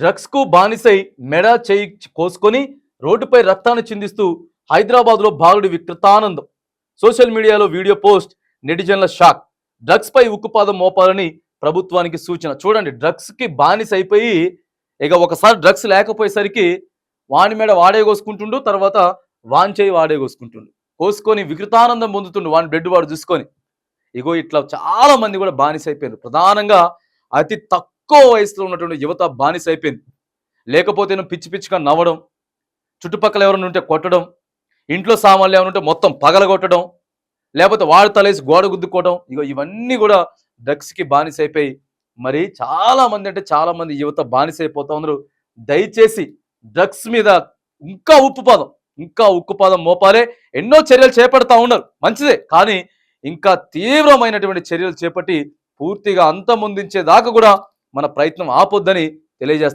డ్రగ్స్కు బానిసై మెడ చేయి కోసుకొని రోడ్డుపై రక్తాన్ని చిందిస్తూ హైదరాబాద్లో బాలుడి వికృతానందం. సోషల్ మీడియాలో వీడియో పోస్ట్, నెటిజన్ల షాక్. డ్రగ్స్పై ఉక్కుపాదం మోపాలని ప్రభుత్వానికి సూచన. చూడండి, డ్రగ్స్కి బానిస అయిపోయి ఇక ఒకసారి డ్రగ్స్ లేకపోయేసరికి వాని మీద వాడే కోసుకుంటుండు, తర్వాత వాన్ చేయి వాడే కోసుకొని వికృతానందం పొందుతుండు వాని బ్లడ్ వాడు చూసుకొని. ఇగో ఇట్లా చాలా మంది కూడా బానిస అయిపోయారు. ప్రధానంగా అతి తక్కువ వయసులో ఉన్నటువంటి యువత బానిస అయిపోయింది. లేకపోతే పిచ్చి పిచ్చిగా నవ్వడం, చుట్టుపక్కల ఎవరైనా ఉంటే కొట్టడం, ఇంట్లో సామాన్లు ఏమైనా ఉంటే మొత్తం పగలగొట్టడం, లేకపోతే వాడు తలేసి గోడ గుద్దుకోవడం. ఇగో ఇవన్నీ కూడా డ్రగ్స్కి బానిస అయిపోయి మరి చాలా మంది అంటే చాలా మంది యువత బానిస అయిపోతా ఉన్నారు. దయచేసి డ్రగ్స్ మీద ఇంకా ఉక్కుపాదం మోపాలే. ఎన్నో చర్యలు చేపడతా ఉన్నారు, మంచిదే. కానీ ఇంకా తీవ్రమైనటువంటి చర్యలు చేపట్టి పూర్తిగా అంతమొందించేదాకా కూడా మన ప్రయత్నం ఆపొద్దని తెలియజేస్తాం.